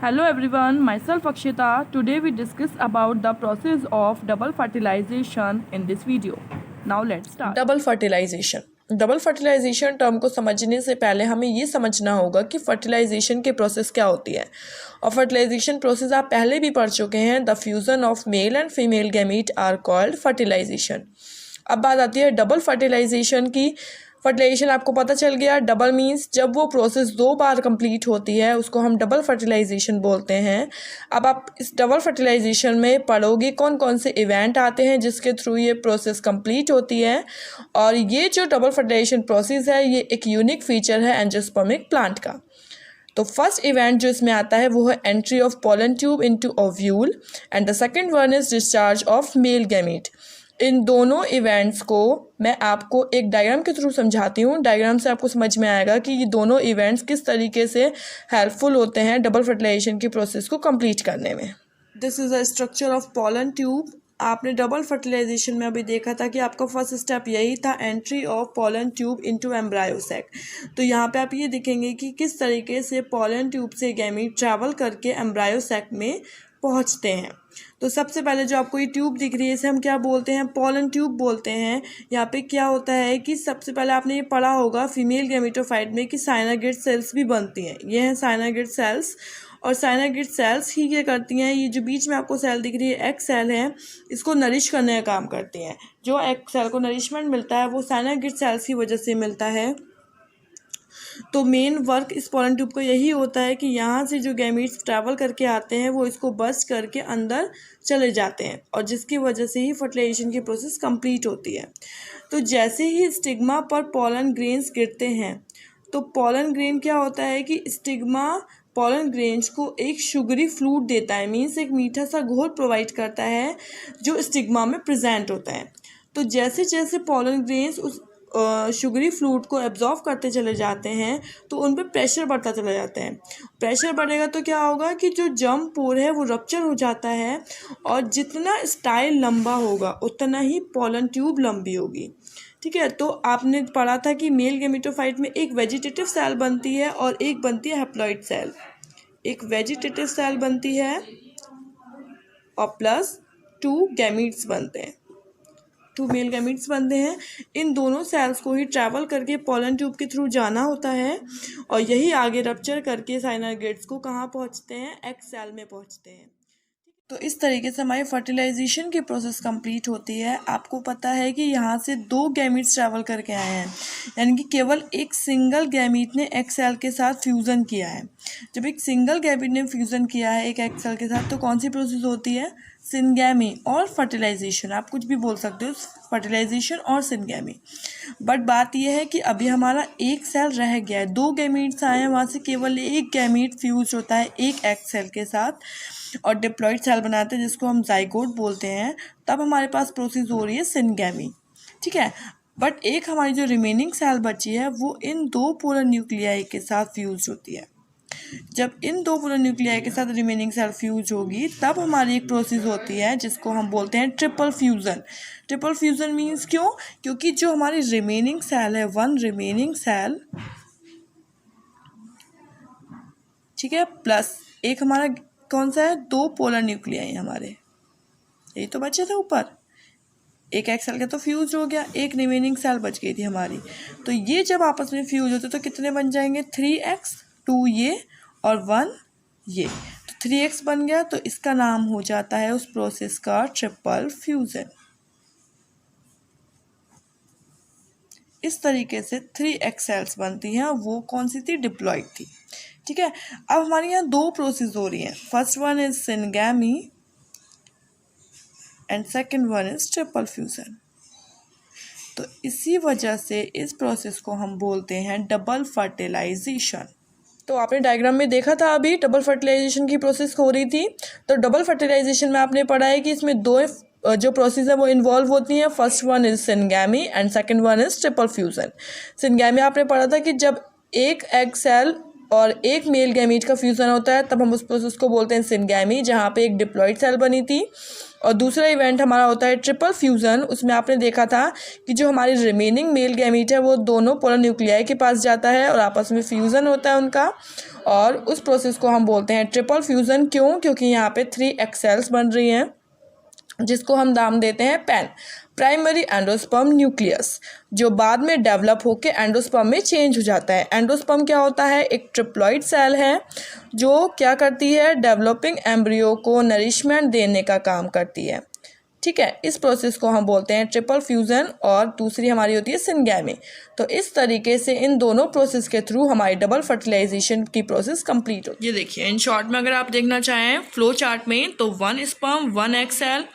Hello everyone, myself Akshita. Today we discuss about the process of double fertilization in this video. Now let's start. Double fertilization term को समझने से पहले हमें ये समझना होगा कि फर्टिलाइजेशन की प्रोसेस क्या होती है। और फर्टिलाइजेशन प्रोसेस आप पहले भी पढ़ चुके हैं। The fusion of male and female gamete are called fertilization. अब बात आती है डबल फर्टिलाइजेशन की। फर्टिलाइजेशन आपको पता चल गया। डबल मीन्स जब वो प्रोसेस 2 बार कंप्लीट होती है उसको हम डबल फर्टिलाइजेशन बोलते हैं। अब आप इस डबल फर्टिलाइजेशन में पढ़ोगे कौन कौन से इवेंट आते हैं जिसके थ्रू ये प्रोसेस कंप्लीट होती है। और ये जो डबल फर्टिलाइजेशन प्रोसेस है ये एक यूनिक फीचर है एंजियोस्पर्मिक प्लांट का। तो फर्स्ट इवेंट जो इसमें आता है वो है entry of pollen tube into ovule and the second one is discharge of male gamete. इन दोनों इवेंट्स को मैं आपको एक डायग्राम के थ्रू समझाती हूँ। डायग्राम से आपको समझ में आएगा कि ये दोनों इवेंट्स किस तरीके से हेल्पफुल होते हैं डबल फर्टिलाइजेशन की प्रोसेस को कंप्लीट करने में। This is a structure of pollen tube. आपने डबल फर्टिलाइजेशन में अभी देखा था कि आपका फर्स्ट स्टेप यही था, entry of pollen tube into embryo sac. तो यहाँ पे आप ये देखेंगे कि किस तरीके से पोलन ट्यूब से गैमीट ट्रैवल करके एम्ब्रायो सैक में पहुँचते हैं। तो सबसे पहले जो आपको ये ट्यूब दिख रही है इसे हम क्या बोलते हैं, पोलन ट्यूब बोलते हैं। यहाँ पे क्या होता है कि सबसे पहले आपने ये पढ़ा होगा फीमेल गैमेटोफाइट में कि साइनागेट सेल्स भी बनती हैं। ये हैं साइनागेट सेल्स। और साइनागेट सेल्स ही क्या करती हैं, ये जो बीच में आपको सेल दिख रही है एग सेल है, इसको नरिश करने का काम करती हैं। जो एग सेल को नरिशमेंट मिलता है वो साइनागेट सेल्स की वजह से मिलता है। तो मेन वर्क इस पोलन ट्यूब को यही होता है कि यहाँ से जो गैमीट्स ट्रैवल करके आते हैं वो इसको बस्ट करके अंदर चले जाते हैं और जिसकी वजह से ही फर्टिलाइजेशन की प्रोसेस कंप्लीट होती है। तो जैसे ही स्टिग्मा पर पोलन ग्रेन्स गिरते हैं तो पोलन ग्रेन क्या होता है कि स्टिग्मा पोलन ग्रेन्स को एक शुगरी फ्लूइड देता है, मीन्स एक मीठा सा घोल प्रोवाइड करता है जो स्टिग्मा में प्रेजेंट होता है। तो जैसे जैसे पोलन ग्रेन्स उस शुगरी फ्लूइड को एब्जॉर्व करते चले जाते हैं तो उन पर प्रेशर बढ़ता चला जाता है। प्रेशर बढ़ेगा तो क्या होगा कि जो जर्म पोर है वो रप्चर हो जाता है और जितना स्टाइल लंबा होगा उतना ही पोलन ट्यूब लंबी होगी। ठीक है, तो आपने पढ़ा था कि मेल गैमेटोफाइट में एक वेजिटेटिव सेल बनती है और एक बनती है हैप्लॉइड सेल। एक वेजिटेटिव सेल बनती है और प्लस 2 गैमीट्स बनते हैं, 2 मेल गैमीट्स बनते हैं। इन दोनों सेल्स को ही ट्रैवल करके पोलन ट्यूब के थ्रू जाना होता है और यही आगे रप्चर करके साइनागेट्स को कहाँ पहुँचते हैं, एग सेल में पहुँचते हैं। तो इस तरीके से हमारी फर्टिलाइजेशन की प्रोसेस कंप्लीट होती है। आपको पता है कि यहाँ से 2 गैमीट्स ट्रैवल करके आए हैं, यानी कि केवल एक सिंगल गैमीट ने एग सेल के साथ फ्यूज़न किया है। जब एक सिंगल गैमीट ने फ्यूज़न किया है एक एग सेल के साथ तो कौन सी प्रोसेस होती है, सिनगैमी और फर्टिलाइजेशन। आप कुछ भी बोल सकते हो, फर्टिलाइजेशन और सिनगैमी। बट बात यह है कि अभी हमारा एक सेल रह गया है, 2 गैमीट्स आए हैं, वहाँ से केवल एक गैमीट फ्यूज होता है एक एग सेल के साथ और डिप्लॉइड सेल बनाते हैं जिसको हम जाइगोट बोलते हैं। तब हमारे पास प्रोसेस हो रही है सिनगैमी। ठीक है, बट एक हमारी जो रिमेनिंग सेल बची है वो इन 2 पोलर न्यूक्लियाई के साथ फ्यूज होती है। जब इन 2 पोलर न्यूक्लियाई के साथ रिमेनिंग सेल फ्यूज होगी तब हमारी एक प्रोसेस होती है जिसको हम बोलते हैं triple fusion. Triple fusion means क्योंकि जो हमारी रिमेनिंग सेल है, 1 रिमेनिंग सेल, ठीक है, प्लस एक हमारा कौन सा है, 2 पोलर न्यूक्लियाई हमारे, यही तो बचे थे ऊपर। एक एग सेल का तो फ्यूज हो गया, एक रिमेनिंग सेल बच गई थी हमारी। तो ये जब आपस में फ्यूज होते तो कितने बन जाएंगे, 3x, 2 ये और 1 ये, तो 3x बन गया। तो इसका नाम हो जाता है उस प्रोसेस का ट्रिपल फ्यूजन। इस तरीके से 3x सेल्स बनती हैं, वो कौन सी थी, डिप्लॉइड थी। ठीक है, अब हमारे यहाँ 2 प्रोसेस हो रही हैं। First one is syngamy and second one is triple fusion. तो इसी वजह से इस प्रोसेस को हम बोलते हैं डबल फर्टिलाइजेशन। तो आपने डायग्राम में देखा था अभी डबल फर्टिलाइजेशन की प्रोसेस हो रही थी। तो डबल फर्टिलाइजेशन में आपने पढ़ा है कि इसमें 2 जो प्रोसेस है वो इन्वॉल्व होती हैं। First one is syngamy and second one is triple fusion. Syngamy आपने पढ़ा था कि जब एक एग सेल और एक मेल गैमीट का फ्यूज़न होता है तब हम उस प्रोसेस को बोलते हैं सिनगैमी, जहाँ पे एक डिप्लॉइड सेल बनी थी। और दूसरा इवेंट हमारा होता है ट्रिपल फ्यूज़न। उसमें आपने देखा था कि जो हमारी रिमेनिंग मेल गैमीट है वो दोनों पोलर न्यूक्लियाई के पास जाता है और आपस में फ्यूज़न होता है उनका, और उस प्रोसेस को हम बोलते हैं ट्रिपल फ्यूज़न। क्यों? क्योंकि यहाँ पे 3 egg cells बन रही हैं, जिसको हम नाम देते हैं पैन, प्राइमरी एंडोस्पर्म न्यूक्लियस, जो बाद में डेवलप होकर एंडोस्पर्म में चेंज हो जाता है। एंडोस्पर्म क्या होता है? एक ट्रिप्लॉइड सेल है जो क्या करती है? डेवलपिंग एम्ब्रियो को नरिशमेंट देने का काम करती है। ठीक है, इस प्रोसेस को हम बोलते हैं ट्रिपल फ्यूज़न, और दूसरी हमारी होती है सिनगैमी। तो इस तरीके से इन दोनों प्रोसेस के थ्रू हमारी डबल फर्टिलाइजेशन की प्रोसेस कंप्लीट होती है। ये देखिए, इन शॉर्ट में अगर आप देखना चाहें फ्लो चार्ट में, तो 1 sperm 1 egg cell,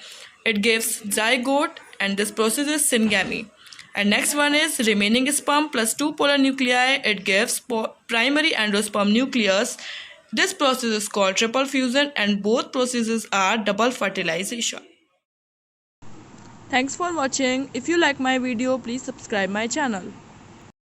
it gives zygote, and this process is syngamy. And next one is remaining sperm plus 2 polar nuclei, it gives primary endosperm nucleus. This process is called triple fusion, and both processes are double fertilization. Thanks for watching. If you like my video, please subscribe my channel.